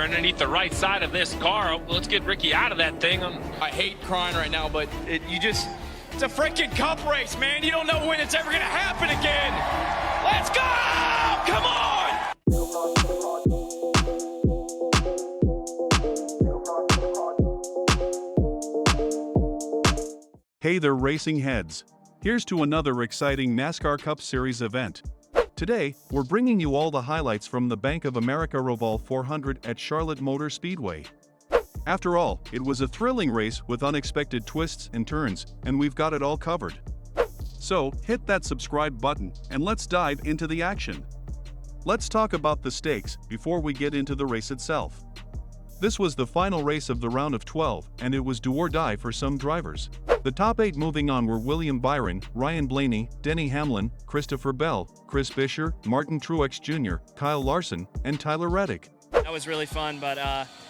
underneath the right side of this car. Let's get Ricky out of that thing. I hate crying right now, but it's a freaking cup race, man. You don't know when it's ever going to happen again. Let's go! Come on! Hey there, racing heads. Here's to another exciting NASCAR Cup Series event. Today, we're bringing you all the highlights from the Bank of America Roval 400 at Charlotte Motor Speedway. After all, it was a thrilling race with unexpected twists and turns, and we've got it all covered. So, hit that subscribe button, and let's dive into the action. Let's talk about the stakes before we get into the race itself. This was the final race of the round of 12, and it was do or die for some drivers. The top 8 moving on were William Byron, Ryan Blaney, Denny Hamlin, Christopher Bell, Chris Buescher, Martin Truex Jr., Kyle Larson, and Tyler Reddick. That was really fun, but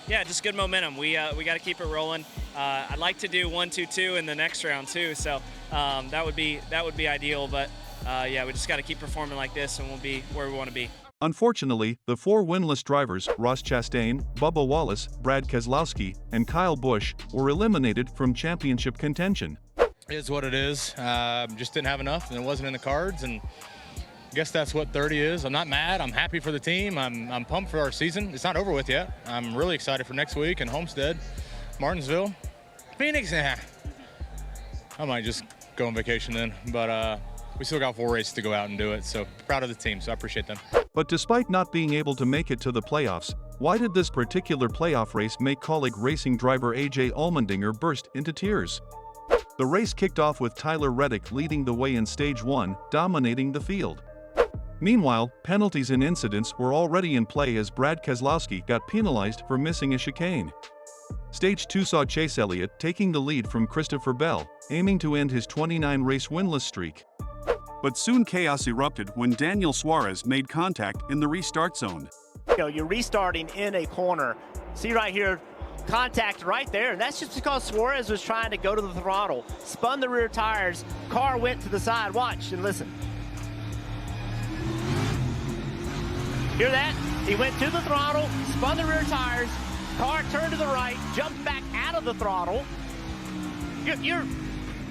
yeah, just good momentum. We got to keep it rolling. I'd like to do 1-2-2 in the next round too, so that would be ideal. But yeah, we just got to keep performing like this, and we'll be where we want to be. Unfortunately, the 4 winless drivers, Ross Chastain, Bubba Wallace, Brad Keselowski, and Kyle Busch, were eliminated from championship contention. It is what it is. Just didn't have enough, and it wasn't in the cards, and I guess that's what 30 is. I'm not mad. I'm happy for the team. I'm pumped for our season. It's not over with yet. I'm really excited for next week in Homestead, Martinsville, Phoenix. I might just go on vacation then, but we still got 4 races to go out and do it, so proud of the team, so I appreciate them. But despite not being able to make it to the playoffs, why did this particular playoff race make Kaulig racing driver AJ Allmendinger burst into tears? The race kicked off with Tyler Reddick leading the way in Stage 1, dominating the field. Meanwhile, penalties and incidents were already in play as Brad Keselowski got penalized for missing a chicane. Stage 2 saw Chase Elliott taking the lead from Christopher Bell, aiming to end his 29-race winless streak. But soon chaos erupted when Daniel Suarez made contact in the restart zone. You're restarting in a corner. See right here, contact right there, and that's just because Suarez was trying to go to the throttle, spun the rear tires, car went to the side. Watch and listen. Hear that? He went to the throttle, spun the rear tires, car turned to the right, jumped back out of the throttle.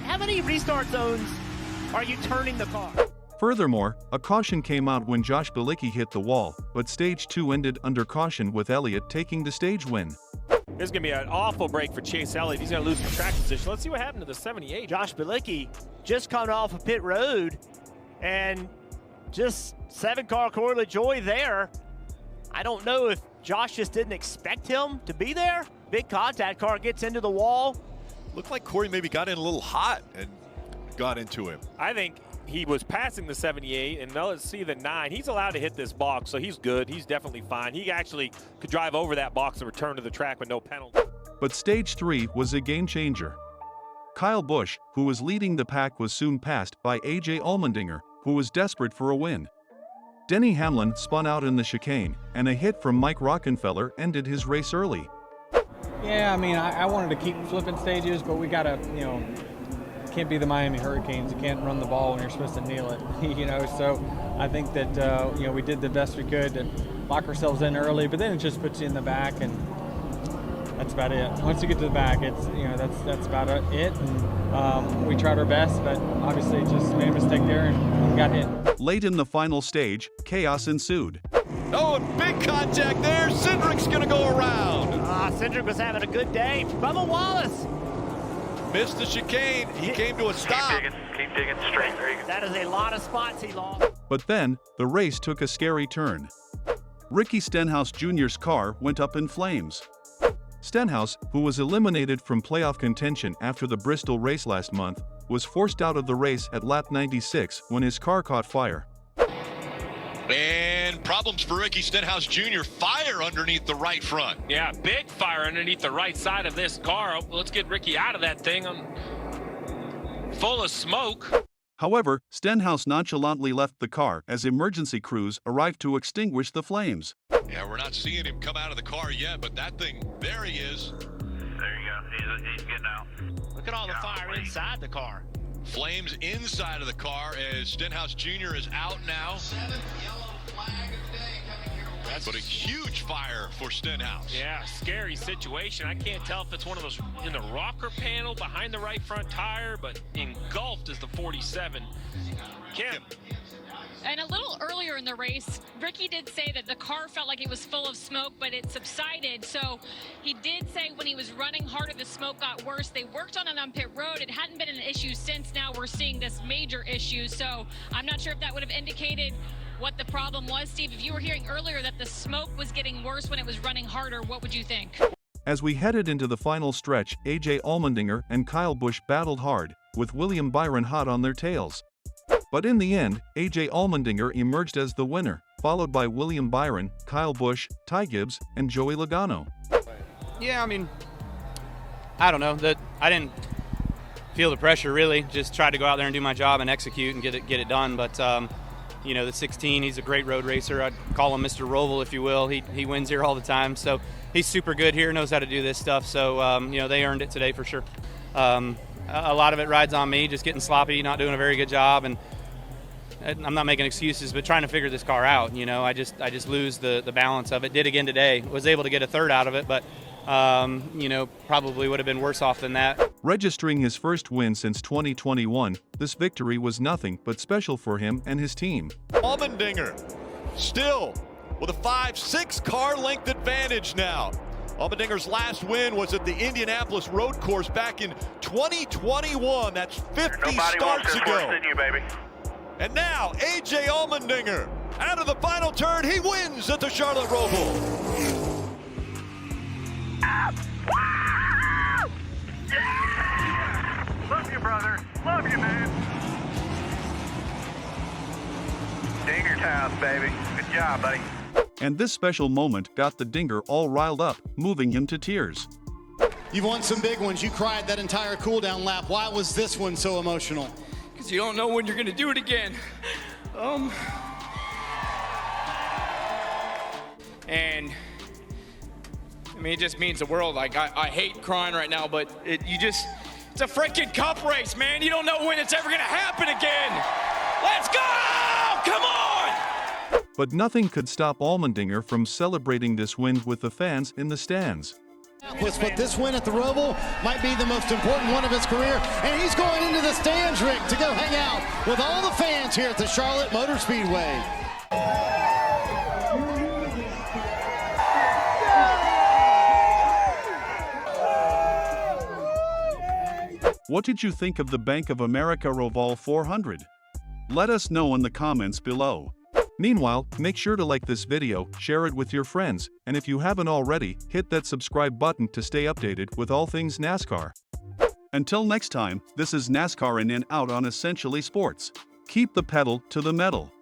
How many restart zones are you turning the car? Furthermore, a caution came out when Josh Bilicki hit the wall, but Stage 2 ended under caution with Elliott taking the stage win. This is going to be an awful break for Chase Elliott. He's going to lose some track position. Let's see what happened to the 78. Josh Bilicki just coming off of pit road, and just 7-car Corey LaJoie there. I don't know if Josh just didn't expect him to be there. Big contact, car gets into the wall. Looked like Corey maybe got in a little hot and got into him. I think he was passing the 78, and now let's see the 9. He's allowed to hit this box, so he's good. He's definitely fine. He actually could drive over that box and return to the track with no penalty. But Stage 3 was a game changer. Kyle Busch, who was leading the pack, was soon passed by AJ Allmendinger, who was desperate for a win. Denny Hamlin spun out in the chicane, and a hit from Mike Rockenfeller ended his race early. Yeah, I mean, I wanted to keep flipping stages, but we gotta, can't be the Miami Hurricanes. You can't run the ball when you're supposed to kneel it, So I think that, we did the best we could to lock ourselves in early, but then it just puts you in the back, and that's about it. Once you get to the back, it's, that's about it. And we tried our best, but obviously just made a mistake there and got hit. Late in the final stage, chaos ensued. Oh, and big contact there. Cindric's going to go around. Cindric was having a good day. Bubba Wallace missed the chicane. He came to a stop. Keep digging straight. There you go. That is a lot of spots he lost. But then, the race took a scary turn. Ricky Stenhouse Jr.'s car went up in flames. Stenhouse, who was eliminated from playoff contention after the Bristol race last month, was forced out of the race at lap 96 when his car caught fire. And problems for Ricky Stenhouse Jr. Fire underneath the right front. Yeah, big fire underneath the right side of this car. Let's get Ricky out of that thing. Full of smoke. However, Stenhouse nonchalantly left the car as emergency crews arrived to extinguish the flames. Yeah, we're not seeing him come out of the car yet, but that thing, there he is. There you go. He's getting out. Look at all the fire inside the car. Flames inside of the car as Stenhouse Jr. is out now. Seventh yellow flag of the day coming your way. but a huge fire for Stenhouse. Yeah, scary situation. I can't tell if it's one of those in the rocker panel behind the right front tire, but engulfed is the 47. Kim. And a little earlier in the race, Ricky did say that the car felt like it was full of smoke, but it subsided. So he did say when he was running harder, the smoke got worse. They worked on it on pit road. It hadn't been an issue since. Now we're seeing this major issue. So I'm not sure if that would have indicated what the problem was. Steve, if you were hearing earlier that the smoke was getting worse when it was running harder, what would you think? As we headed into the final stretch, AJ Allmendinger and Kyle Busch battled hard, with William Byron hot on their tails. But in the end, AJ Allmendinger emerged as the winner, followed by William Byron, Kyle Busch, Ty Gibbs, and Joey Logano. Yeah, I mean, I don't know. I didn't feel the pressure really. Just tried to go out there and do my job and execute and get it done. But you know, the 16, he's a great road racer. I'd call him Mr. Roval, if you will. He wins here all the time, so he's super good here, knows how to do this stuff. So you know, they earned it today for sure. A lot of it rides on me, just getting sloppy, not doing a very good job, and I'm not making excuses, but trying to figure this car out. You know, I just lose the balance of it. Did again today. Was able to get a third out of it, but you know, probably would have been worse off than that. Registering his first win since 2021, this victory was nothing but special for him and his team. Allmendinger still with a 5-6 car length advantage now. Allmendinger's last win was at the Indianapolis road course back in 2021. That's 50 Nobody starts wants this ago. worse than you, baby. And now AJ Allmendinger out of the final turn, he wins at the Charlotte Roval. Love you, brother. Love you, man. Dinger time, baby. Good job, buddy. And this special moment got the Dinger all riled up, moving him to tears. You've won some big ones. You cried that entire cool-down lap. Why was this one so emotional? Because you don't know when you're going to do it again. And I mean, it just means the world. Like, I hate crying right now, but it's a freaking cup race, man. You don't know when it's ever going to happen again. Let's go! Come on! But nothing could stop Allmendinger from celebrating this win with the fans in the stands. But this win at the Roval might be the most important one of his career, and he's going into the stands, Rick, to go hang out with all the fans here at the Charlotte Motor Speedway. What did you think of the Bank of America Roval 400? Let us know in the comments below. Meanwhile, make sure to like this video, share it with your friends, and if you haven't already, hit that subscribe button to stay updated with all things NASCAR. Until next time, this is NASCAR in and out on Essentially Sports. Keep the pedal to the metal.